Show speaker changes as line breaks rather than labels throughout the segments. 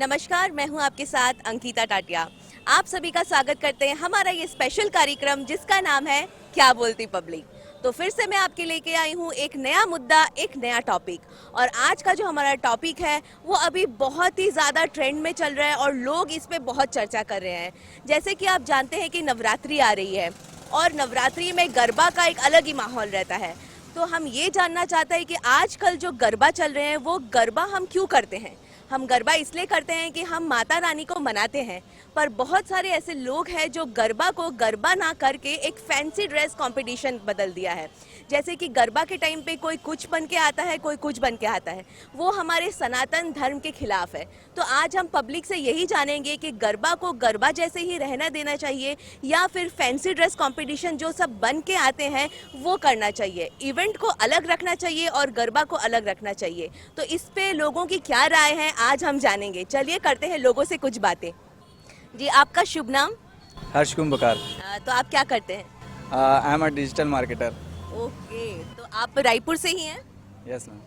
नमस्कार, मैं हूं आपके साथ अंकिता टाटिया। आप सभी का स्वागत करते हैं हमारा ये स्पेशल कार्यक्रम जिसका नाम है क्या बोलती पब्लिक। तो फिर से मैं आपके लेके आई हूं एक नया मुद्दा, एक नया टॉपिक। और आज का जो हमारा टॉपिक है वो अभी बहुत ही ज़्यादा ट्रेंड में चल रहा है और लोग इस पे बहुत चर्चा कर रहे हैं। जैसे कि आप जानते हैं कि नवरात्रि आ रही है और नवरात्रि में गरबा का एक अलग ही माहौल रहता है। तो हम ये जानना चाहते हैं कि आजकल जो गरबा चल रहे हैं वो गरबा हम क्यों करते हैं। हम गरबा इसलिए करते हैं कि हम माता रानी को मनाते हैं, पर बहुत सारे ऐसे लोग हैं जो गरबा को गरबा ना करके एक फैंसी ड्रेस कंपटीशन बदल दिया है। जैसे कि गरबा के टाइम पे कोई कुछ बन के आता है, कोई कुछ बन के आता है, वो हमारे सनातन धर्म के खिलाफ है। तो आज हम पब्लिक से यही जानेंगे कि गरबा को गरबा जैसे ही रहना देना चाहिए या फिर फैंसी ड्रेस कंपटीशन जो सब बन के आते हैं वो करना चाहिए, इवेंट को अलग रखना चाहिए और गरबा को अलग रखना चाहिए। तो इस पे लोगों की क्या राय है आज हम जानेंगे। चलिए करते हैं लोगों से कुछ बातें। जी, आपका शुभ नाम?
हर्ष कुंभकार।
तो आप क्या करते हैं?
I am a digital marketer.
Okay, तो आप रायपुर से ही हैं?
Yes ma'am.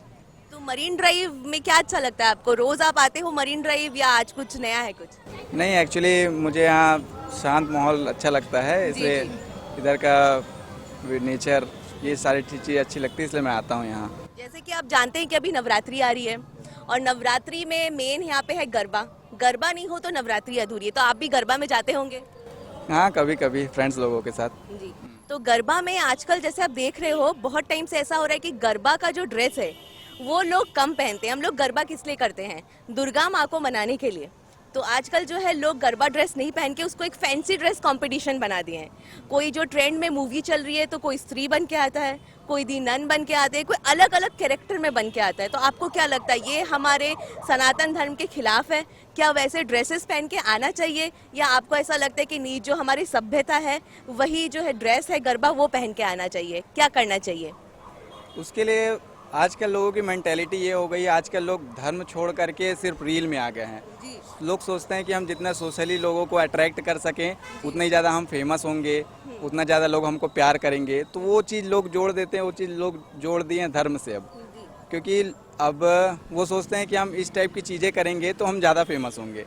तो मरीन ड्राइव में क्या अच्छा लगता है आपको? रोज आप आते हो मरीन ड्राइव या आज कुछ नया है कुछ?
नहीं, एक्चुअली मुझे यहाँ शांत माहौल अच्छा लगता है, इसलिए इधर का नेचर ये सारी चीज़ें अच्छी लगती है, इसलिए मैं आता हूँ यहाँ।
जैसे कि आप जानते हैं कि अभी नवरात्रि आ रही है और नवरात्रि में मेन यहाँ पे है गरबा। गरबा नहीं हो तो नवरात्रि अधूरी है। तो आप भी गरबा में जाते होंगे?
हाँ, कभी कभी फ्रेंड्स लोगों के साथ।
जी। तो गरबा में आजकल जैसे आप देख रहे हो बहुत टाइम से ऐसा हो रहा है कि गरबा का जो ड्रेस है वो लोग कम पहनते हैं। हम लोग गरबा किस लिए करते हैं? दुर्गा माँ को मनाने के लिए। तो आजकल जो है लोग गरबा ड्रेस नहीं पहन के उसको एक फैंसी ड्रेस कंपटीशन बना दिए हैं। कोई जो ट्रेंड में मूवी चल रही है तो कोई स्त्री बन के आता है, कोई दी नन बन के आते हैं, कोई अलग अलग कैरेक्टर में बन के आता है। तो आपको क्या लगता है ये हमारे सनातन धर्म के खिलाफ है? क्या वैसे ड्रेसेस पहन के आना चाहिए या आपको ऐसा लगता है कि नहीं, जो हमारी सभ्यता है वही जो है ड्रेस है गरबा वो पहन के आना चाहिए? क्या करना चाहिए
उसके लिए आजकल लोगों की मेंटेलिटी ये हो गई है, आजकल लोग धर्म छोड़ करके सिर्फ रील में आ गए हैं।
जी?
लोग सोचते हैं कि हम जितना सोशली लोगों को अट्रैक्ट कर सकें उतना ही ज़्यादा हम फेमस होंगे, उतना ज़्यादा लोग हमको प्यार करेंगे। तो वो चीज़ लोग जोड़ देते हैं, वो चीज़ लोग जोड़ दिए हैं धर्म से अब। क्योंकि अब वो सोचते हैं कि हम इस टाइप की चीज़ें करेंगे तो हम ज़्यादा फेमस होंगे।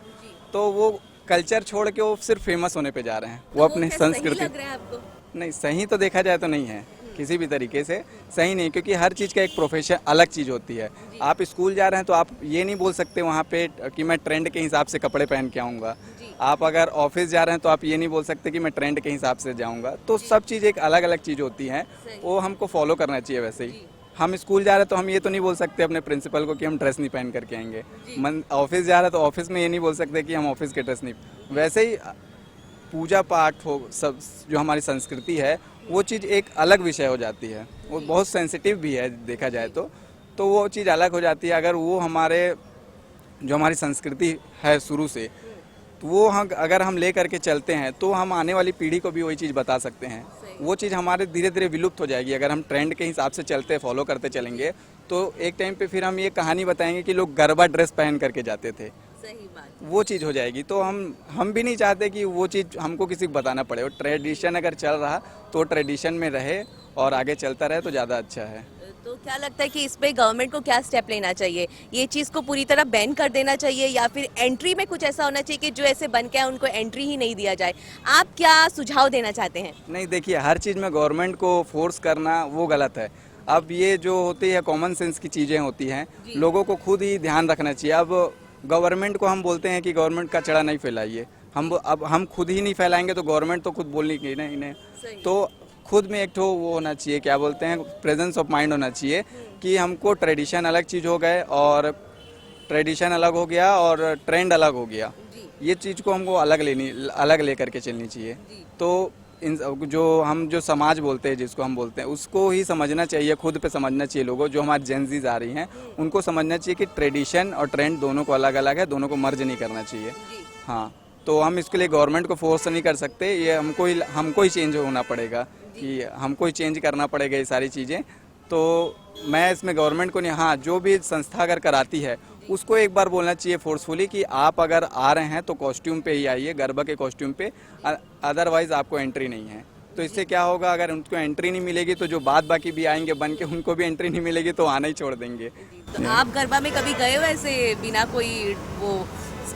तो वो कल्चर छोड़ के वो सिर्फ फेमस होने पे जा रहे हैं। वो अपने संस्कृति
लग रहा है आपको?
नहीं, सही तो देखा जाए तो नहीं है, किसी भी तरीके से सही नहीं, क्योंकि हर चीज़ का एक प्रोफेशन अलग चीज़ होती है। आप स्कूल जा रहे हैं तो आप ये नहीं बोल सकते वहाँ पे कि मैं ट्रेंड के हिसाब से कपड़े पहन के आऊँगा। आप अगर ऑफिस जा रहे हैं तो आप ये नहीं बोल सकते कि मैं ट्रेंड के हिसाब से जाऊँगा। तो सब चीज़ एक अलग अलग चीज़ होती हैं, वो हमको फॉलो करना चाहिए। वैसे ही हम स्कूल जा रहे हैं तो हम ये तो नहीं बोल सकते अपने प्रिंसिपल को कि हम ड्रेस नहीं पहन करके आएंगे। ऑफिस जा रहे हैं तो ऑफिस में ये नहीं बोल सकते कि हम ऑफिस के ड्रेस नहीं। वैसे ही पूजा पाठ हो, सब जो हमारी संस्कृति है वो चीज़ एक अलग विषय हो जाती है। वो बहुत सेंसिटिव भी है देखा जाए तो वो चीज़ अलग हो जाती है। अगर वो जो हमारी संस्कृति है शुरू से, तो वो हम अगर हम ले करके चलते हैं तो हम आने वाली पीढ़ी को भी वही चीज़ बता सकते हैं। वो चीज़ हमारे धीरे धीरे विलुप्त हो जाएगी अगर हम ट्रेंड के हिसाब से चलते फॉलो करते चलेंगे। तो एक टाइम पे फिर हम ये कहानी बताएंगे कि लोग गरबा ड्रेस पहन करके जाते थे।
सही बात।
वो चीज़ हो जाएगी। तो हम भी नहीं चाहते कि वो चीज़ हमको किसी को बताना पड़े। वो ट्रेडिशन अगर चल रहा तो ट्रेडिशन में रहे और आगे चलता रहे तो ज़्यादा अच्छा है।
तो क्या लगता है कि इस पे गवर्नमेंट को क्या स्टेप लेना चाहिए? ये चीज़ को पूरी तरह बैन कर देना चाहिए या फिर एंट्री में कुछ ऐसा होना चाहिए कि जो ऐसे बन के आए उनको एंट्री ही नहीं दिया जाए? आप क्या सुझाव देना चाहते हैं?
नहीं, देखिए, हर चीज़ में गवर्नमेंट को फोर्स करना वो गलत है। अब ये जो होती है कॉमन सेंस की चीज़ें होती हैं, लोगों को खुद ही ध्यान रखना चाहिए। अब गवर्नमेंट को हम बोलते हैं कि गवर्नमेंट का कचरा नहीं फैलाइए, अब हम खुद ही नहीं फैलाएंगे तो गवर्नमेंट तो खुद बोलनी की नहीं इन्हें। तो खुद में एक तो वो होना चाहिए, क्या बोलते हैं, प्रेजेंस ऑफ माइंड होना चाहिए कि हमको ट्रेडिशन अलग चीज़ हो गए और ट्रेडिशन अलग हो गया और ट्रेंड अलग हो गया। ये चीज़ को हमको अलग ले करके चलनी चाहिए। तो जो समाज बोलते हैं, जिसको हम बोलते हैं, उसको ही समझना चाहिए, खुद पे समझना चाहिए। लोगों जो हमारे जेनजीज आ रही हैं उनको समझना चाहिए कि ट्रेडिशन और ट्रेंड दोनों को अलग अलग है, दोनों को मर्ज नहीं करना चाहिए। हाँ, तो हम इसके लिए गवर्नमेंट को फोर्स नहीं कर सकते। ये हमको ही चेंज होना पड़ेगा, कि हमको ही चेंज करना पड़ेगा ये सारी चीज़ें। तो मैं इसमें गवर्नमेंट को नहीं, हाँ, जो भी संस्था अगर कराती है उसको एक बार बोलना चाहिए फोर्सफुली कि आप अगर आ रहे हैं तो कॉस्ट्यूम पे ही आइए, गरबा के कॉस्ट्यूम पे, अदरवाइज़ आपको एंट्री नहीं है। तो इससे क्या होगा, अगर उनको एंट्री नहीं मिलेगी तो जो बाद बाकी भी आएंगे बन के, उनको भी एंट्री नहीं मिलेगी तो आना ही छोड़ देंगे।
तो आप गरबा में कभी गए हो ऐसे बिना कोई वो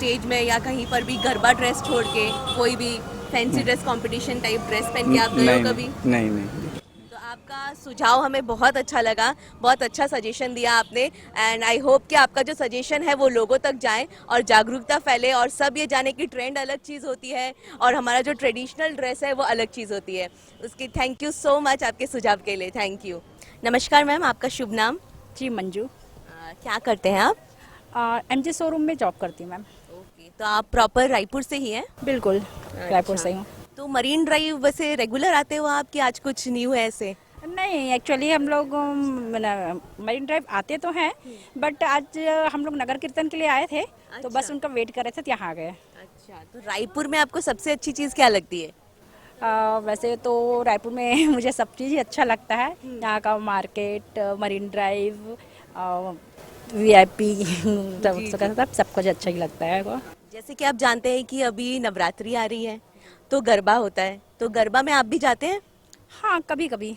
स्टेज में या कहीं पर भी गरबा ड्रेस छोड़ के कोई भी fancy dress competition type dress पहन के आप गए हो कभी?
नहीं नहीं।
तो आपका सुझाव हमें बहुत अच्छा लगा, बहुत अच्छा सजेशन दिया आपने एंड आई होप कि आपका जो सजेशन है वो लोगों तक जाए और जागरूकता फैले और सब ये जाने कि ट्रेंड अलग चीज़ होती है और हमारा जो ट्रेडिशनल ड्रेस है वो अलग चीज़ होती है। उसकी थैंक यू सो मच आपके सुझाव के लिए, थैंक यू। नमस्कार मैम, आपका शुभ नाम?
जी मंजू।
क्या करते हैं आप?
एमजी शोरूम में जॉब करती हूँ मैम।
ओके, तो आप प्रॉपर रायपुर से ही हैं?
बिल्कुल रायपुर से हूँ।
तो मरीन ड्राइव वैसे रेगुलर आते हो आप कि आज कुछ न्यू है ऐसे?
नहीं, एक्चुअली हम लोग मरीन ड्राइव आते तो हैं, बट आज हम लोग नगर कीर्तन के लिए आए थे, तो बस
अच्छा।
उनका वेट कर रहे थे तो यहाँ आ गए।
अच्छा, तो रायपुर में आपको सबसे अच्छी चीज़ क्या लगती है?
वैसे तो रायपुर में मुझे सब चीज़ ही अच्छा लगता है, यहाँ का मार्केट, मरीन ड्राइव, वीआईपी सब कुछ अच्छा ही लगता है वो।
जैसे कि आप जानते हैं कि अभी नवरात्रि आ रही है तो गरबा होता है, तो गरबा में आप भी जाते हैं?
हाँ, कभी कभी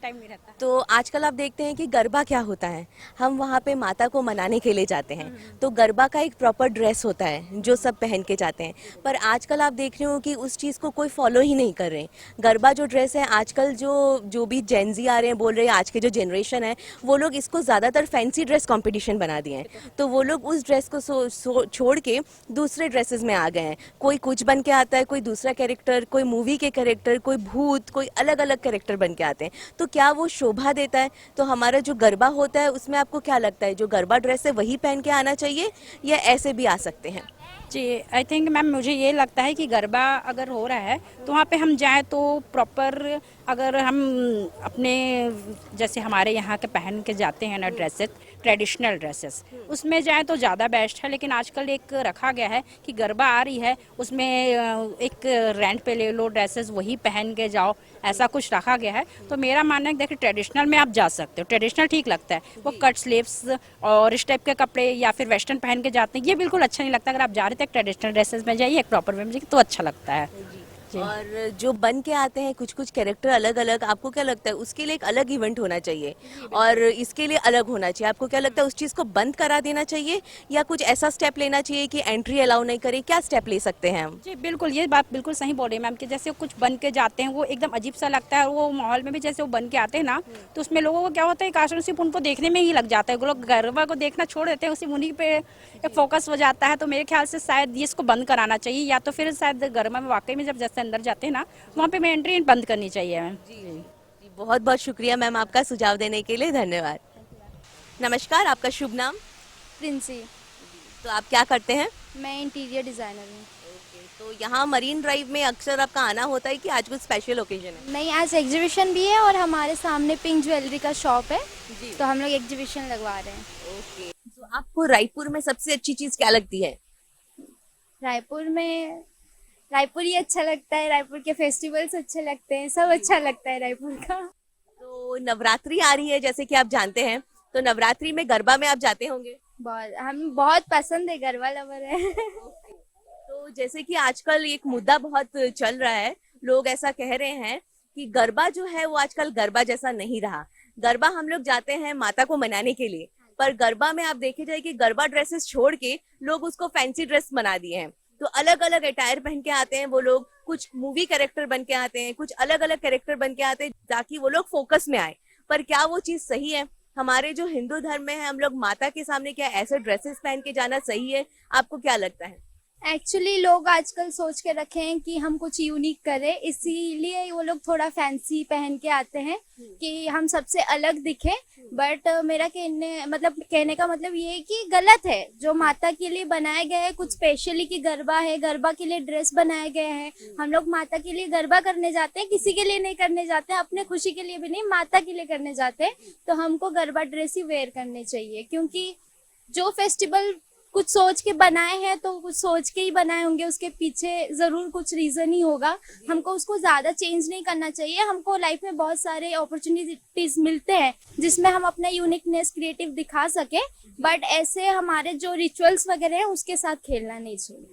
टाइम नहीं रहता।
तो आजकल आप देखते हैं कि गरबा क्या होता है, हम वहाँ पे माता को मनाने के लिए जाते हैं, तो गरबा का एक प्रॉपर ड्रेस होता है जो सब पहन के जाते हैं। पर आजकल आप देख रहे हो कि उस चीज़ को कोई फॉलो ही नहीं कर रहे हैं। गरबा जो ड्रेस है आजकल जो भी जेनजी आ रहे हैं, बोल रहे हैं आज के जो जनरेशन है, वो लोग इसको ज़्यादातर फैंसी ड्रेस कॉम्पिटिशन बना दिए हैं। तो वो लोग उस ड्रेस को छोड़ के दूसरे ड्रेसेस में आ गए हैं। कोई कुछ बन के आता है, कोई दूसरा कैरेक्टर, कोई मूवी के कैरेक्टर, कोई भूत, कोई अलग अलग कैरेक्टर बन के आते हैं। तो क्या वो शोभा देता है? तो हमारा जो गरबा होता है उसमें आपको क्या लगता है, जो गरबा ड्रेस है वही पहन के आना चाहिए या ऐसे भी आ सकते हैं?
जी, आई थिंक मैम मुझे ये लगता है कि गरबा अगर हो रहा है तो वहाँ पे हम जाएं तो प्रॉपर, अगर हम अपने जैसे हमारे यहाँ के पहन के जाते हैं ना ड्रेसेस, ट्रेडिशनल ड्रेसेस, उसमें जाएं तो ज़्यादा बेस्ट है। लेकिन आजकल एक रखा गया है कि गरबा आ रही है, उसमें एक रेंट पे ले लो ड्रेसेस, वही पहन के जाओ, ऐसा कुछ रखा गया है। तो मेरा मानना है कि देखिए ट्रेडिशनल में आप जा सकते हो, ट्रेडिशनल ठीक लगता है। वो कट स्लीव्स और इस टाइप के कपड़े या फिर वेस्टर्न पहन के जाते हैं, ये बिल्कुल अच्छा नहीं लगता। अगर आप जा रहे थे एक ट्रेडिशनल ड्रेसेस में जाइए, एक प्रॉपर वे में जाइए, तो अच्छा लगता है। जी।
और जो बन के आते हैं कुछ कुछ कैरेक्टर अलग अलग, आपको क्या लगता है उसके लिए एक अलग इवेंट होना चाहिए और इसके लिए अलग होना चाहिए? आपको क्या लगता है उस चीज़ को बंद करा देना चाहिए या कुछ ऐसा स्टेप लेना चाहिए कि एंट्री अलाउ नहीं करे? क्या स्टेप ले सकते हैं हम?
जी बिल्कुल, ये बात बिल्कुल सही बोल रही है मैम कि जैसे कुछ बन के जाते हैं वो एकदम अजीब सा लगता है, और वो माहौल में भी जैसे वो बन के आते हैं ना, तो उसमें लोगों को क्या होता है, काश सिर्फ उनको देखने में ही लग जाता है, वो लोग गरबा को देखना छोड़ देते हैं, उसी उन्हीं पे एक फोकस हो जाता है। तो मेरे ख्याल से शायद ये इसको बंद कराना चाहिए, या तो फिर शायद गरबा में वाकई में जब जैसे अंदर जाते हैं ना, वहाँ पे मैं एंट्री बंद करनी चाहिए मैम।
जी, बहुत बहुत शुक्रिया मैम आपका सुझाव देने के लिए, धन्यवाद। नमस्कार, आपका शुभ नाम?
प्रिंसी।
तो आप क्या करते हैं?
मैं इंटीरियर डिज़ाइनर हूँ।
तो यहाँ मरीन ड्राइव में अक्सर आपका आना होता है कि आज कुछ स्पेशल ओकेजन है?
नहीं, आज एग्जीबिशन भी है और हमारे सामने पिंक ज्वेलरी का शॉप है,
जी।
तो हम लोग एग्जीबिशन लगवा रहे हैं।
ओके, तो आपको रायपुर में सबसे अच्छी चीज़ क्या लगती है?
रायपुर ही अच्छा लगता है, रायपुर के फेस्टिवल्स अच्छे लगते हैं, सब अच्छा लगता है रायपुर का।
तो नवरात्रि आ रही है जैसे कि आप जानते हैं, तो नवरात्रि में गरबा में आप जाते होंगे?
हम बहुत पसंद है, गरबा लवर है।
तो जैसे कि आजकल एक मुद्दा बहुत चल रहा है, लोग ऐसा कह रहे हैं कि गरबा जो है वो आजकल गरबा जैसा नहीं रहा। गरबा हम लोग जाते हैं माता को मनाने के लिए, पर गरबा में आप देखे जाए कि गरबा ड्रेसेस छोड़ के लोग उसको फैंसी ड्रेस बना दिए हैं। तो अलग अलग अटायर पहन के आते हैं वो लोग, कुछ मूवी कैरेक्टर बन के आते हैं, कुछ अलग अलग कैरेक्टर बन के आते हैं ताकि वो लोग फोकस में आए। पर क्या वो चीज सही है? हमारे जो हिंदू धर्म में है, हम लोग माता के सामने क्या ऐसे ड्रेसेस पहन के जाना सही है? आपको क्या लगता है?
एक्चुअली लोग आजकल सोच के रखे हैं कि हम कुछ यूनिक करें, इसीलिए वो लोग थोड़ा फैंसी पहन के आते हैं कि हम सबसे अलग दिखें। बट मेरा कहने का मतलब ये है कि गलत है। जो माता के लिए बनाया गया है, कुछ स्पेशली की गरबा है, गरबा के लिए ड्रेस बनाया गया है। हम लोग माता के लिए गरबा करने जाते हैं, किसी के लिए नहीं करने जाते हैं, अपने खुशी के लिए भी नहीं, माता के लिए करने जाते हैं। तो हमको गरबा ड्रेस ही वेयर करने चाहिए, क्योंकि जो फेस्टिवल कुछ सोच के बनाए हैं तो कुछ सोच के ही बनाए होंगे, उसके पीछे जरूर कुछ रीजन ही होगा। हमको उसको ज्यादा चेंज नहीं करना चाहिए। हमको लाइफ में बहुत सारे अपॉर्चुनिटीज मिलते हैं जिसमें हम अपना यूनिकनेस क्रिएटिव दिखा सके, बट ऐसे हमारे जो रिचुअल्स वगैरह हैं उसके साथ खेलना नहीं चाहिए।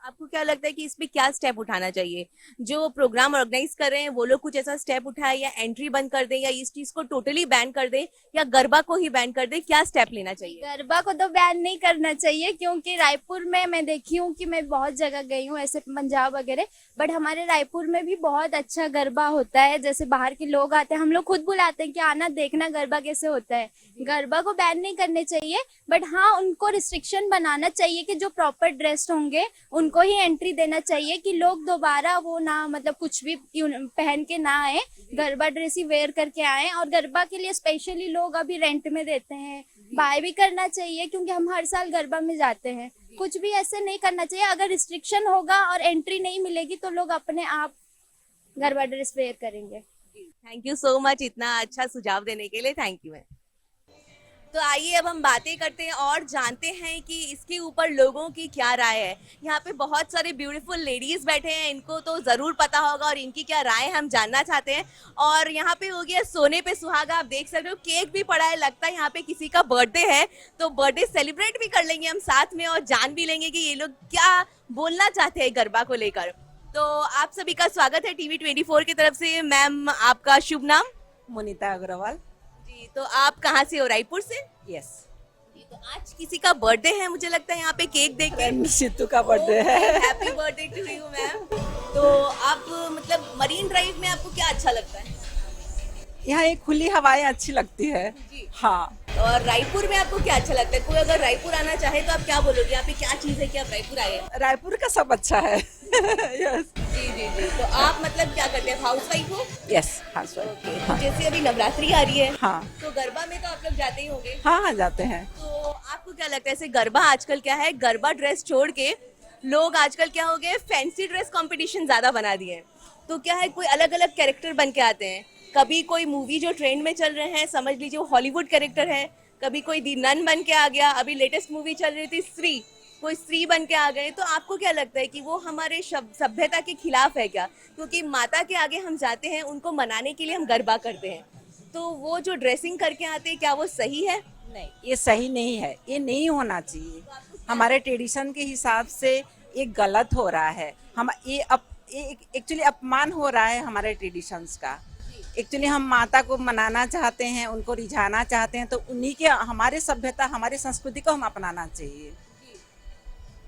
आपको क्या लगता है कि इस पे क्या स्टेप उठाना चाहिए? जो प्रोग्राम ऑर्गेनाइज कर रहे हैं वो लोग कुछ ऐसा स्टेप उठाए, या एंट्री बंद कर दें, या इस चीज को टोटली बैन कर दें, या गरबा को ही बैन कर दें? क्या स्टेप लेना चाहिए?
गरबा को तो बैन नहीं करना चाहिए, क्योंकि रायपुर में मैं देखी हूँ कि मैं बहुत जगह गई हूँ ऐसे पंजाब वगैरह, बट हमारे रायपुर में भी बहुत अच्छा गरबा होता है। जैसे बाहर के लोग आते हैं, हम लोग खुद बुलाते हैं कि आना देखना गरबा कैसे होता है। गरबा को बैन नहीं करने चाहिए, बट हाँ उनको रिस्ट्रिक्शन बनाना चाहिए कि जो प्रॉपर ड्रेस्ड होंगे उनको ही एंट्री देना चाहिए, कि लोग दोबारा वो ना मतलब कुछ भी पहन के ना आए, गरबा ड्रेस ही वेयर करके आए। और गरबा के लिए स्पेशली लोग अभी रेंट में देते हैं, बाय भी करना चाहिए, क्योंकि हम हर साल गरबा में जाते हैं। कुछ भी ऐसे नहीं करना चाहिए। अगर रिस्ट्रिक्शन होगा और एंट्री नहीं मिलेगी तो लोग अपने आप गरबा ड्रेस वेयर करेंगे।
थैंक यू सो मच इतना अच्छा सुझाव देने के लिए, थैंक यू मैम। तो आइए अब हम बातें करते हैं और जानते हैं कि इसके ऊपर लोगों की क्या राय है। यहाँ पे बहुत सारे ब्यूटीफुल लेडीज बैठे हैं, इनको तो जरूर पता होगा और इनकी क्या राय हम जानना चाहते हैं। और यहाँ पे हो गया सोने पे सुहागा, आप देख सकते हो केक भी पड़ा है, लगता है यहाँ पे किसी का बर्थडे है, तो बर्थडे सेलिब्रेट भी कर लेंगे हम साथ में और जान भी लेंगे कि ये लोग क्या बोलना चाहते हैं गरबा को लेकर। तो आप सभी का स्वागत है टीवी 24 की तरफ से। मैम आपका शुभ नाम?
मोनिता अग्रवाल।
जी, तो आप कहाँ से हो? रायपुर से?
यस,
जी, तो आज किसी का बर्थडे है, मुझे लगता है यहाँ पे केक देख के।
सिद्धू का बर्थडे है।
Happy birthday to you ma'am. तो आप मतलब मरीन ड्राइव में आपको क्या अच्छा लगता है?
यहाँ एक खुली हवाएं अच्छी लगती है।
जी।
हाँ,
और रायपुर में आपको क्या अच्छा लगता है? कोई अगर रायपुर आना चाहे तो आप क्या बोलोगे? यहाँ पे क्या चीज है कि आप रायपुर आए?
रायपुर का सब अच्छा है। यस
जी जी जी। तो आप मतलब क्या करते हैं, हाउस वाइफ हो?
यस, हाँ
तो जैसे अभी नवरात्रि आ रही है,
हाँ
तो गरबा में तो आप लोग जाते ही होंगे।
हाँ हाँ, जाते हैं।
तो आपको क्या लगता है ऐसे गरबा आजकल क्या है, गरबा ड्रेस छोड़ के लोग आजकल क्या हो गए, फैंसी ड्रेस कंपटीशन ज्यादा बना दिए हैं। तो क्या है, कोई अलग अलग कैरेक्टर बन के आते हैं। कभी कोई मूवी जो ट्रेंड में चल रहे हैं, समझ लीजिए वो हॉलीवुड कैरेक्टर है, कभी कोई दी नन बन के आ गया, अभी लेटेस्ट मूवी चल रही थी स्त्री, कोई स्त्री बन के आ गए। तो आपको क्या लगता है कि वो हमारे सभ्यता के खिलाफ है क्या? क्योंकि माता के आगे हम जाते हैं, उनको मनाने के लिए हम गरबा करते हैं, तो वो जो ड्रेसिंग करके आते हैं क्या वो सही है?
नहीं, ये सही नहीं है, ये नहीं होना चाहिए। हमारे ट्रेडिशन के हिसाब से ये गलत हो रहा है। हम ये एक्चुअली अपमान हो रहा है हमारे ट्रेडिशंस का। एक्चुअली हम माता को मनाना चाहते हैं, उनको रिझाना चाहते हैं, तो उन्हीं के हमारे सभ्यता हमारे संस्कृति को हम अपनाना चाहिए,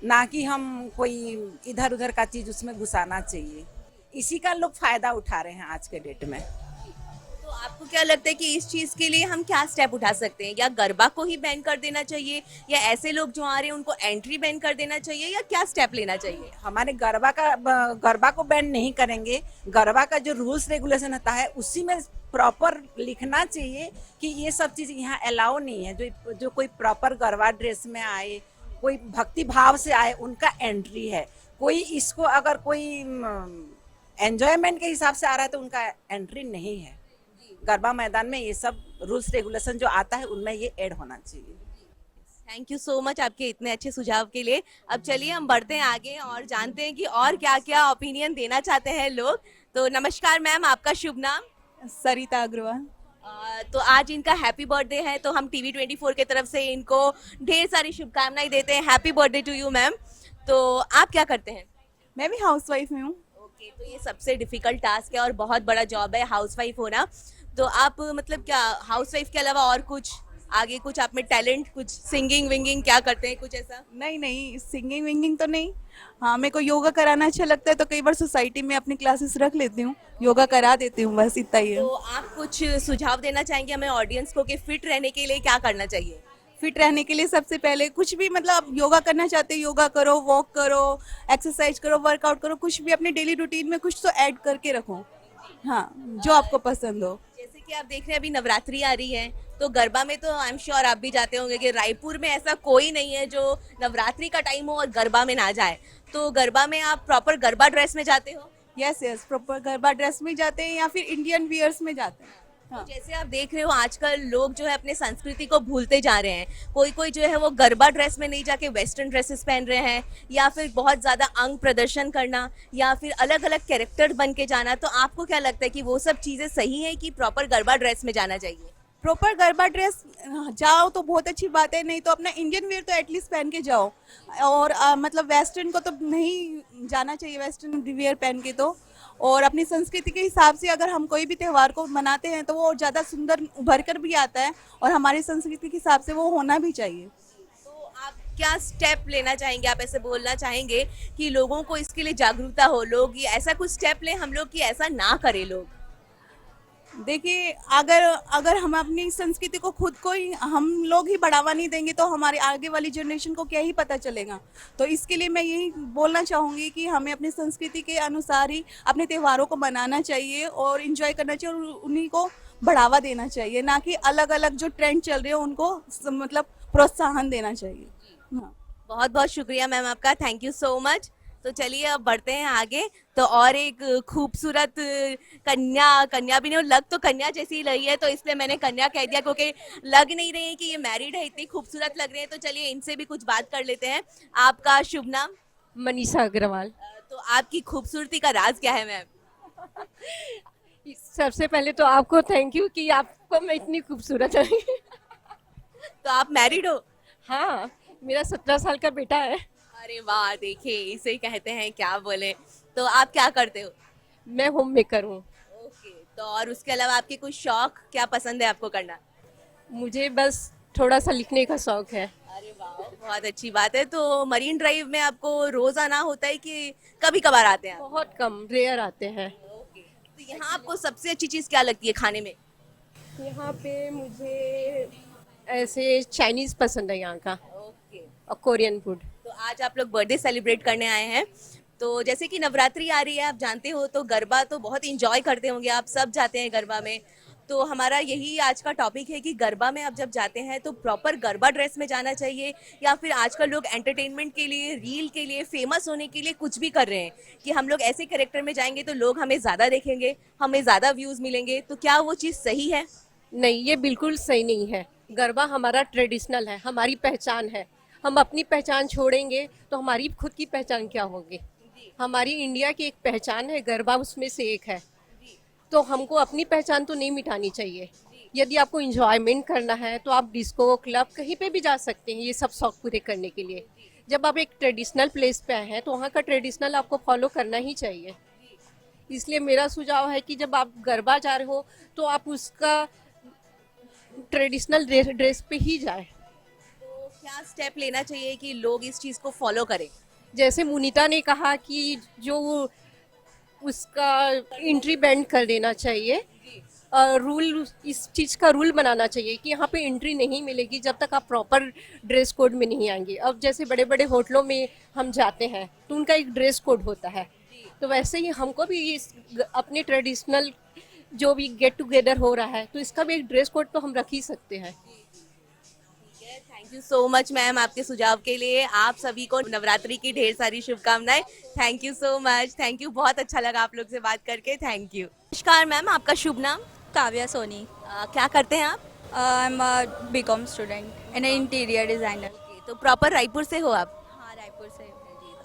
ना कि हम कोई इधर उधर का चीज उसमें घुसाना चाहिए। इसी का लोग फायदा उठा रहे हैं आज के डेट में।
तो आपको क्या लगता है कि इस चीज के लिए हम क्या स्टेप उठा सकते हैं? या गरबा को ही बैन कर देना चाहिए, या ऐसे लोग जो आ रहे हैं उनको एंट्री बैन कर देना चाहिए, या क्या स्टेप लेना चाहिए?
हमारे गरबा को बैन नहीं करेंगे। गरबा का जो रूल्स रेगुलेशन होता है उसी में प्रॉपर लिखना चाहिए कि ये सब चीज यहाँ अलाउ नहीं है। जो कोई प्रॉपर गरबा ड्रेस में आए, कोई भक्ति भाव से आए, उनका एंट्री है। कोई इसको अगर कोई एंजॉयमेंट के हिसाब से आ रहा है तो उनका एंट्री नहीं है। गरबा मैदान में ये सब रूल्स रेगुलेशन जो आता है उनमें ये ऐड होना चाहिए।
थैंक यू सो मच आपके इतने अच्छे सुझाव के लिए। अब चलिए हम बढ़ते हैं आगे और जानते हैं कि और क्या क्या ओपिनियन देना चाहते हैं लोग। तो नमस्कार मैम, आपका शुभ नाम?
सरिता अग्रवाल।
तो आज इनका हैप्पी बर्थडे है, तो हम टीवी 24 की तरफ से इनको ढेर सारी शुभकामनाएं देते हैं। Happy birthday to you ma'am. तो आप क्या करते हैं?
मैं भी हाउसवाइफ में हूँ।
ओके, तो ये सबसे डिफिकल्ट टास्क है और बहुत बड़ा जॉब है हाउसवाइफ होना। तो आप मतलब क्या हाउसवाइफ के अलावा और कुछ आगे कुछ आप में टैलेंट, कुछ सिंगिंग विंगिंग क्या करते हैं, कुछ ऐसा?
नहीं नहीं, सिंगिंग विंगिंग तो नहीं। हाँ, मेरे को योगा कराना अच्छा लगता है, तो कई बार सोसाइटी में अपनी क्लासेस रख लेती हूँ, योगा करा देती हूँ, बस इतना ही है।
तो आप कुछ सुझाव देना चाहेंगे हमें ऑडियंस को कि फिट रहने के लिए क्या करना चाहिए?
फिट रहने के लिए सबसे पहले कुछ भी मतलब आप योगा करना चाहते हो, योगा करो, वॉक करो, एक्सरसाइज करो, वर्कआउट करो, कुछ भी अपने डेली रूटीन में कुछ तो ऐड करके रखो। हाँ, जो आपको पसंद हो।
जैसे कि आप देख रहे हैं अभी नवरात्रि आ रही है, तो गरबा में तो आई एम श्योर आप भी जाते होंगे कि रायपुर में ऐसा कोई नहीं है जो नवरात्रि का टाइम हो और गरबा में ना जाए। तो गरबा में आप प्रॉपर गरबा ड्रेस में जाते हो?
Yes yes, proper garba dress में जाते हैं या फिर इंडियन वियर्स में जाते हैं। हाँ।
जैसे आप देख रहे हो आजकल लोग जो है अपने संस्कृति को भूलते जा रहे हैं। कोई कोई जो है वो गरबा ड्रेस में नहीं जाके वेस्टर्न ड्रेसेस पहन रहे हैं, या फिर बहुत ज्यादा अंग प्रदर्शन करना, या फिर अलग अलग कैरेक्टर बन के जाना। तो आपको क्या लगता है कि वो सब चीजें सही है कि प्रॉपर गरबा ड्रेस में जाना चाहिए?
प्रॉपर गरबा ड्रेस जाओ तो बहुत अच्छी बात है, नहीं तो अपना इंडियन वेयर तो एटलीस्ट पहन के जाओ। और मतलब वेस्टर्न को तो नहीं जाना चाहिए, वेस्टर्न वेयर पहन के तो। और अपनी संस्कृति के हिसाब से अगर हम कोई भी त्यौहार को मनाते हैं तो वो ज़्यादा सुंदर उभर कर भी आता है, और हमारी संस्कृति के हिसाब से वो होना भी चाहिए।
तो आप क्या स्टेप लेना चाहेंगे, आप ऐसे बोलना चाहेंगे कि लोगों को इसके लिए जागरूकता हो, लोग ये ऐसा कुछ स्टेप लें हम लोग कि ऐसा ना करें लोग?
देखिए, अगर हम अपनी संस्कृति को खुद को ही हम लोग ही बढ़ावा नहीं देंगे तो हमारे आगे वाली जनरेशन को क्या ही पता चलेगा। तो इसके लिए मैं यही बोलना चाहूँगी कि हमें अपनी संस्कृति के अनुसार ही अपने त्योहारों को मनाना चाहिए और इन्जॉय करना चाहिए, और उन्हीं को बढ़ावा देना चाहिए, ना कि अलग अलग जो ट्रेंड चल रहे हैं उनको मतलब प्रोत्साहन देना चाहिए। हाँ।
बहुत बहुत शुक्रिया मैम आपका, थैंक यू सो मच। तो चलिए अब बढ़ते हैं आगे। तो और एक खूबसूरत कन्या भी नहीं, लग तो कन्या जैसी ही रही है तो इसलिए मैंने कन्या कह दिया, क्योंकि लग नहीं रही है कि ये मैरिड है, इतनी खूबसूरत लग रही है। तो चलिए इनसे भी कुछ बात कर लेते हैं। आपका शुभ नाम?
मनीषा अग्रवाल।
तो आपकी खूबसूरती का राज क्या है मैम?
सबसे पहले तो आपको थैंक यू कि आपको मैं इतनी खूबसूरत लगी।
तो आप मैरिड हो?
हाँ, मेरा 17 साल का बेटा है।
अरे वाह, देखिए इसे कहते हैं क्या बोले। तो आप क्या करते हो?
मैं होम मेकर हूँ।
ओके, तो और उसके अलावा आपके कुछ शौक क्या पसंद है आपको करना?
मुझे बस थोड़ा सा लिखने का शौक है।
अरे वाह, बहुत अच्छी बात है। तो मरीन ड्राइव में आपको रोज आना होता है कि कभी कभार आते हैं आप?
बहुत कम, रेयर आते हैं।
ओके, तो यहाँ आपको सबसे अच्छी चीज क्या लगती है खाने में?
यहाँ पे मुझे ऐसे चाइनीज पसंद है यहाँ का,
ओके,
और कोरियन फूड।
तो आज आप लोग बर्थडे सेलिब्रेट करने आए हैं, तो जैसे कि नवरात्रि आ रही है, आप जानते हो, तो गरबा तो बहुत इंजॉय करते होंगे, आप सब जाते हैं गरबा में। तो हमारा यही आज का टॉपिक है कि गरबा में आप जब जाते हैं तो प्रॉपर गरबा ड्रेस में जाना चाहिए, या फिर आजकल लोग एंटरटेनमेंट के लिए, रील के लिए, फेमस होने के लिए कुछ भी कर रहे हैं कि हम लोग ऐसे कैरेक्टर में जाएंगे तो लोग हमें ज़्यादा देखेंगे, हमें ज़्यादा व्यूज़ मिलेंगे। तो क्या वो चीज़ सही है?
नहीं, ये बिल्कुल सही नहीं है। गरबा हमारा ट्रेडिशनल है, हमारी पहचान है। हम अपनी पहचान छोड़ेंगे तो हमारी खुद की पहचान क्या होगी? हमारी इंडिया की एक पहचान है, गरबा उसमें से एक है। तो हमको अपनी पहचान तो नहीं मिटानी चाहिए। यदि आपको इंजॉयमेंट करना है तो आप डिस्को, क्लब, कहीं पे भी जा सकते हैं ये सब शौक पूरे करने के लिए। जब आप एक ट्रेडिशनल प्लेस पे आए हैं तो वहाँ का ट्रेडिशनल आपको फॉलो करना ही चाहिए। इसलिए मेरा सुझाव है कि जब आप गरबा जा रहे हो तो आप उसका ट्रेडिशनल ड्रेस पे ही जाए।
तो क्या स्टेप लेना चाहिए कि लोग इस चीज़ को फॉलो करें?
जैसे मुनीता ने कहा कि जो उसका एंट्री बैंड कर देना चाहिए, रूल, इस चीज़ का रूल बनाना चाहिए कि यहाँ पे एंट्री नहीं मिलेगी जब तक आप प्रॉपर ड्रेस कोड में नहीं आएंगे। अब जैसे बड़े बड़े होटलों में हम जाते हैं तो उनका एक ड्रेस कोड होता है, तो वैसे ही हमको भी अपने ट्रेडिशनल जो भी गेट टुगेदर हो रहा है तो इसका भी एक ड्रेस कोड तो हम रख ही सकते हैं।
Thank you so much ma'am आपके सुझाव के लिए। आप सभी को नवरात्रि की ढेर सारी शुभकामनाएं। Thank you so much, thank you, बहुत अच्छा लगा आप लोग से बात करके, थैंक यू। नमस्कार मैम, आपका शुभ नाम?
काव्या सोनी।
क्या करते हैं आप?
I am B Com student and interior designer.
तो प्रॉपर रायपुर से हो आप?
हाँ, रायपुर से।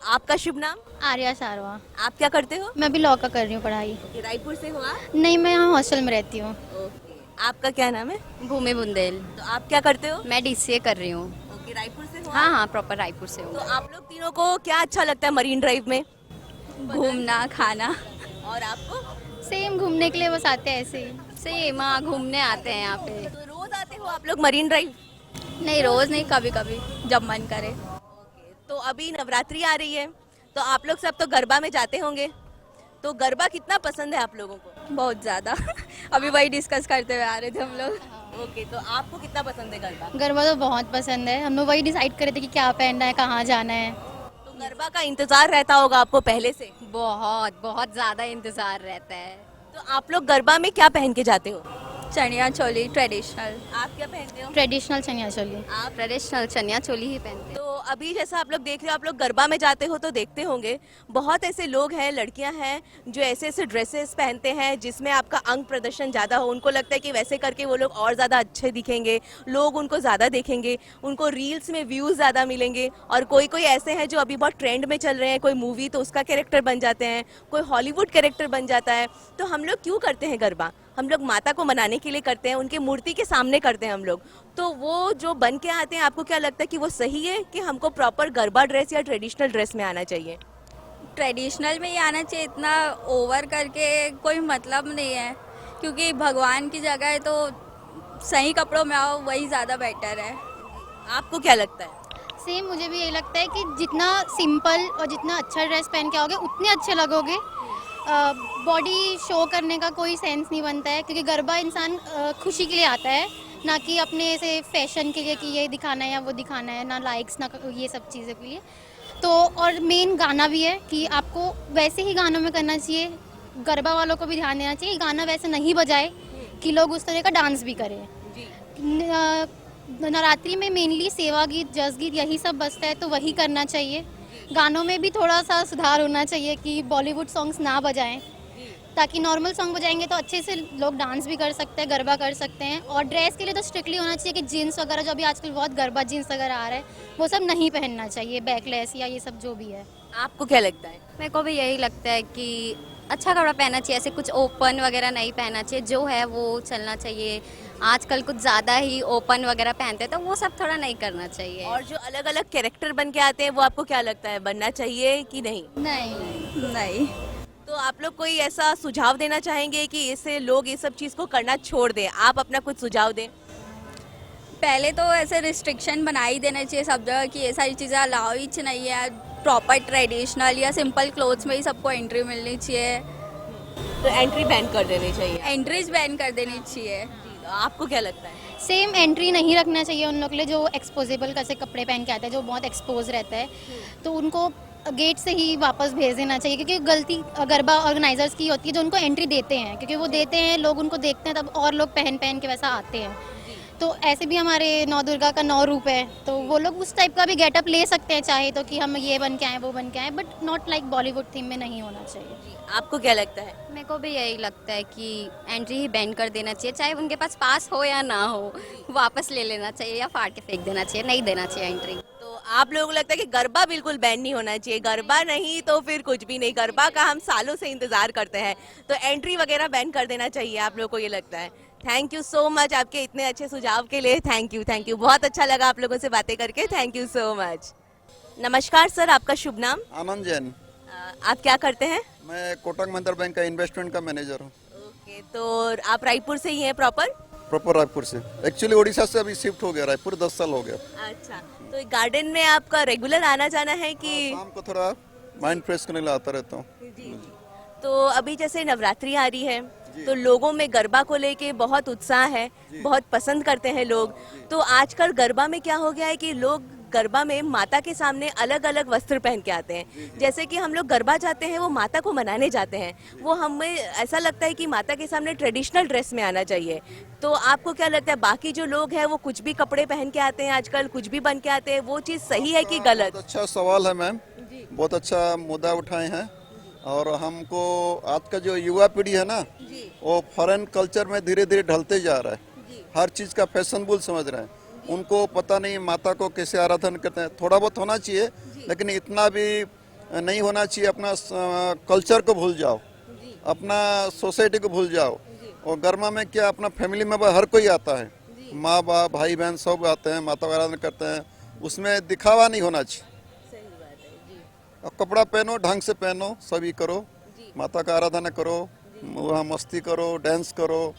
आपका शुभ नाम?
आर्या सारवा।
आप क्या करते हो?
मैं भी लॉ का कर रही हूँ पढ़ाई।
रायपुर से हो आप?
नहीं, मैं यहाँ हॉस्टल में रहती हूँ।
आपका क्या नाम है?
भूमि बुंदेल।
तो आप क्या करते हो?
मैं डीसीए कर रही हूँ।
ओके, रायपुर से हो?
हाँ हाँ, प्रॉपर रायपुर से
तो
हूँ।
आप लोग तीनों को क्या अच्छा लगता है मरीन ड्राइव में?
घूमना, खाना।
और आपको?
सेम, घूमने के लिए बस आते हैं ऐसे ही।
सेम, हाँ, घूमने आते हैं यहाँ पे।
तो रोज आते हो आप लोग मरीन ड्राइव?
नहीं, रोज नहीं, कभी कभी जब मन करे।
तो अभी नवरात्रि आ रही है तो आप लोग सब तो गरबा में जाते होंगे, तो गरबा कितना पसंद है आप लोगों को?
बहुत ज़्यादा। अभी वही डिस्कस करते हुए आ रहे थे हम लोग।
ओके, तो आपको कितना पसंद है गरबा?
गरबा तो बहुत पसंद है। हम लोग वही डिसाइड करे थे कि क्या पहनना है, कहाँ जाना है।
तो गरबा का इंतजार रहता होगा आपको पहले से?
बहुत बहुत ज़्यादा इंतज़ार रहता है।
तो आप लोग गरबा में क्या पहन के जाते हो?
चनिया चोली ट्रेडिशनल।
आप क्या पहनते हो?
ट्रेडिशनल चनिया चोली।
आप ट्रेडिशनल चनिया चोली ही पहनते हैं।
तो अभी जैसा आप लोग देख रहे हो, आप लोग गरबा में जाते हो तो देखते होंगे बहुत ऐसे लोग हैं, लड़कियां हैं जो ऐसे ऐसे ड्रेसेस पहनते हैं जिसमें आपका अंग प्रदर्शन ज़्यादा हो। उनको लगता है कि वैसे करके वो लोग और ज़्यादा अच्छे दिखेंगे, लोग उनको ज़्यादा देखेंगे, उनको रील्स में व्यूज़ ज़्यादा मिलेंगे। और कोई कोई ऐसे हैं जो अभी बहुत ट्रेंड में चल रहे हैं, कोई मूवी तो उसका कैरेक्टर बन जाते हैं, कोई हॉलीवुड कैरेक्टर बन जाता है। तो हम लोग क्यों करते हैं गरबा? हम लोग माता को मनाने के लिए करते हैं, उनकी मूर्ति के सामने करते हैं हम लोग, तो वो जो बन के आते हैं आपको क्या लगता है कि वो सही है कि हमको प्रॉपर गरबा ड्रेस या ट्रेडिशनल ड्रेस में आना चाहिए?
ट्रेडिशनल में ही आना चाहिए, इतना ओवर करके कोई मतलब नहीं है, क्योंकि भगवान की जगह है तो सही कपड़ों में आओ, वही ज़्यादा बेटर है।
आपको क्या लगता है?
सेम मुझे भी यही लगता है कि जितना सिंपल और जितना अच्छा ड्रेस पहन के आओगे उतने अच्छे लगोगे। बॉडी शो करने का कोई सेंस नहीं बनता है, क्योंकि गरबा इंसान खुशी के लिए आता है, ना कि अपने से फैशन के लिए कि ये दिखाना है या वो दिखाना है, ना लाइक्स ना ये सब चीज़ों के लिए। तो और मेन गाना भी है कि आपको वैसे ही गानों में करना चाहिए, गरबा वालों को भी ध्यान देना चाहिए, गाना वैसे नहीं बजाए कि लोग उस तरह का डांस भी करें। नवरात्रि में मेनली सेवा गीत, जस गीत यही सब बजता है, तो वही करना चाहिए। गानों में भी थोड़ा सा सुधार होना चाहिए कि बॉलीवुड सॉन्ग्स ना बजाएं, ताकि नॉर्मल सॉन्ग बजाएंगे तो अच्छे से लोग डांस भी कर सकते हैं, गरबा कर सकते हैं। और ड्रेस के लिए तो स्ट्रिक्टली होना चाहिए कि जीन्स वगैरह जो अभी आजकल बहुत गरबा जीन्स वगैरह आ रहा है वो सब नहीं पहनना चाहिए, बैकलेस या ये सब जो भी है।
आपको क्या लगता है?
मेरे को भी यही लगता है कि अच्छा कपड़ा पहनना चाहिए, ऐसे कुछ ओपन वगैरह नहीं पहनना चाहिए, जो है वो चलना चाहिए। आजकल कुछ ज़्यादा ही ओपन वगैरह पहनते हैं तो वो सब थोड़ा नहीं करना चाहिए।
और जो अलग अलग कैरेक्टर बन के आते हैं वो आपको क्या लगता है, बनना चाहिए कि नहीं?
नहीं,
तो आप लोग कोई ऐसा सुझाव देना चाहेंगे कि इससे लोग ये सब चीज़ को करना छोड़ दें? आप अपना कुछ सुझाव दें।
पहले तो ऐसे रिस्ट्रिक्शन बना ही देना चाहिए सब जगह कि ये सारी चीज़ें अलाउ ही नहीं है। प्रॉपर ट्रेडिशनल या सिंपल क्लोथ्स में ही सबको एंट्री मिलनी चाहिए,
तो एंट्री बैन कर देनी चाहिए।
एंट्रीज बैन कर देनी चाहिए।
आपको क्या लगता है?
सेम एंट्री नहीं रखना चाहिए उन लोग के लिए जो एक्सपोजेबल कैसे कपड़े पहन के आते हैं, जो बहुत एक्सपोज रहता है, तो उनको गेट से ही वापस भेज देना चाहिए, क्योंकि गलती गरबा ऑर्गेनाइजर्स की होती है जो उनको एंट्री देते हैं, क्योंकि वो देते हैं, लोग उनको देखते हैं, तब और लोग पहन पहन के वैसा आते हैं। तो ऐसे भी हमारे नौ दुर्गा का 9 रूप है, तो वो लोग उस टाइप का भी गेटअप ले सकते हैं चाहे तो, कि हम ये बन के आए वो बन के आए, but not like Bollywood theme में नहीं होना चाहिए।
आपको क्या लगता है?
मेरे को भी यही लगता है कि एंट्री ही बैन कर देना चाहिए, चाहे उनके पास पास हो या ना हो, वापस ले लेना चाहिए या फाड़ के फेंक देना चाहिए, नहीं देना चाहिए एंट्री।
तो आप लोगों को लगता है कि गरबा बिल्कुल बैन नहीं होना चाहिए? गरबा नहीं तो फिर कुछ भी नहीं, गरबा का हम सालों से इंतजार करते हैं, तो एंट्री वगैरह बैन कर देना चाहिए, आप लोगों को ये लगता है? थैंक यू सो मच आपके इतने अच्छे सुझाव के लिए। थैंक यू, बहुत अच्छा लगा आप लोगों से बातें करके। Thank you so much. नमस्कार सर, आपका शुभ नाम?
आनंद जैन।
आप क्या करते हैं?
मैं कोटक महिंद्रा बैंक का इन्वेस्टमेंट का मैनेजर हूँ।
ओके, तो आप रायपुर से ही हैं प्रॉपर?
प्रॉपर रायपुर से, एक्चुअली उड़ीसा से अभी शिफ्ट हो गया, रायपुर 10 साल हो गया।
अच्छा, तो गार्डन में आपका रेगुलर आना जाना है कि?
शाम को थोड़ा माइंड फ्रेश करने के लिए आता रहता हूँ।
तो अभी जैसे नवरात्रि आ रही है तो लोगों में गरबा को लेके बहुत उत्साह है, बहुत पसंद करते हैं लोग। तो आजकल गरबा में क्या हो गया है कि लोग गरबा में माता के सामने अलग अलग वस्त्र पहन के आते हैं। जैसे कि हम लोग गरबा जाते हैं वो माता को मनाने जाते हैं, वो हमें ऐसा लगता है कि माता के सामने ट्रेडिशनल ड्रेस में आना चाहिए। तो आपको क्या लगता है, बाकी जो लोग हैं वो कुछ भी कपड़े पहन के आते हैं आजकल, कुछ भी बन के आते हैं, वो चीज़ सही है कि गलत?
बहुत अच्छा सवाल है मैम, बहुत अच्छा मुद्दा उठाए हैं। और हमको आज का जो युवा पीढ़ी है ना, वो फॉरेन कल्चर में धीरे धीरे ढलते जा रहा है, हर चीज़ का फैशनेबल समझ रहे हैं। उनको पता नहीं माता को कैसे आराधन करते हैं। थोड़ा बहुत होना चाहिए, लेकिन इतना भी नहीं होना चाहिए। अपना कल्चर को भूल जाओ, अपना सोसाइटी को भूल जाओ। और गरमा में क्या, अपना फैमिली मेंबर हर कोई आता है, माँ बाप भाई बहन सब आते हैं, माता का आराधना करते हैं, उसमें दिखावा नहीं होना चाहिए। और कपड़ा पहनो, ढंग से पहनो, सभी करो, माता का आराधना करो, वहाँ मस्ती करो, डांस करो,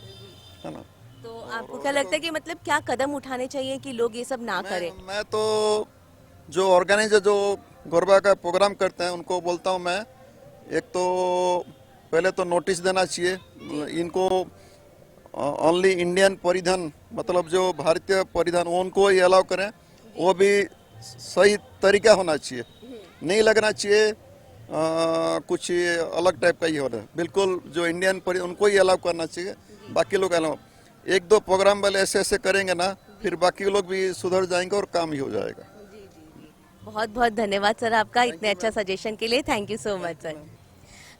है ना।
तो आपको क्या लगता है कि मतलब क्या कदम उठाने चाहिए कि लोग ये सब ना करें?
मैं तो जो ऑर्गेनाइजर जो गरबा का प्रोग्राम करते हैं उनको बोलता हूँ मैं, एक तो पहले तो नोटिस देना चाहिए इनको, ओनली इंडियन परिधान, मतलब जो भारतीय परिधान उनको ही अलाउ करें, वो भी सही तरीका होना चाहिए, नहीं लगना चाहिए कुछ अलग टाइप का ही होना है। बिल्कुल जो इंडियन परिधान उनको ही अलाउ करना चाहिए, बाकी लोग अलाउ। एक दो प्रोग्राम वाले ऐसे ऐसे करेंगे ना, फिर बाकी लोग भी सुधर जाएंगे और काम ही हो जाएगा।
बहुत बहुत धन्यवाद सर आपका इतने अच्छा सजेशन के लिए। Thank you so much sir.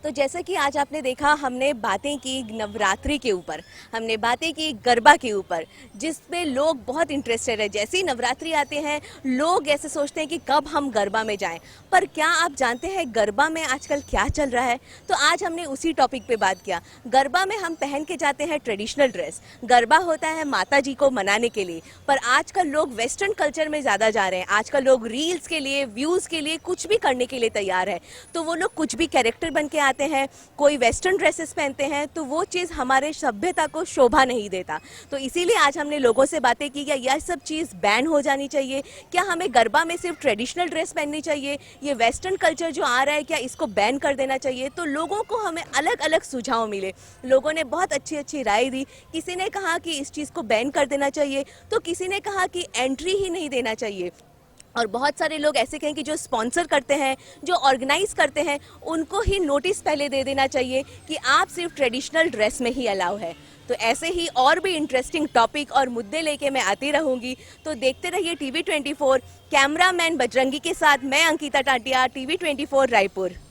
तो जैसा कि आज आपने देखा, हमने बातें की नवरात्रि के ऊपर, हमने बातें की गरबा के ऊपर, जिसमें लोग बहुत इंटरेस्टेड है। जैसे ही नवरात्रि आते हैं लोग ऐसे सोचते हैं कि कब हम गरबा में जाएं। पर क्या आप जानते हैं गरबा में आजकल क्या चल रहा है? तो आज हमने उसी टॉपिक पे बात किया। गरबा में हम पहन के जाते हैं ट्रेडिशनल ड्रेस। गरबा होता है माता जी को मनाने के लिए, पर आजकल लोग वेस्टर्न कल्चर में ज़्यादा जा रहे हैं। आजकल लोग रील्स के लिए, व्यूज़ के लिए कुछ भी करने के लिए तैयार है। तो वो लोग कुछ भी कैरेक्टर बन के आते हैं, कोई वेस्टर्न ड्रेसेस पहनते हैं, तो वो चीज़ हमारे सभ्यता को शोभा नहीं देता। तो इसीलिए आज हमने लोगों से बातें की, क्या यह सब चीज़ बैन हो जानी चाहिए? क्या हमें गरबा में सिर्फ ट्रेडिशनल ड्रेस पहननी चाहिए? ये वेस्टर्न कल्चर जो आ रहा है, क्या इसको बैन कर देना चाहिए? तो लोगों को हमें अलग अलग सुझाव मिले। लोगों ने बहुत अच्छी अच्छी राय दी। किसी ने कहा कि इस चीज़ को बैन कर देना चाहिए, तो किसी ने कहा कि एंट्री ही नहीं देना चाहिए। और बहुत सारे लोग ऐसे कहें कि जो स्पॉन्सर करते हैं, जो ऑर्गेनाइज करते हैं, उनको ही नोटिस पहले दे देना चाहिए कि आप सिर्फ ट्रेडिशनल ड्रेस में ही अलाउ है। तो ऐसे ही और भी इंटरेस्टिंग टॉपिक और मुद्दे लेके मैं आती रहूंगी। तो देखते रहिए TV24। कैमरामैन बजरंगी के साथ मैं अंकिता टाटिया, TV24 रायपुर।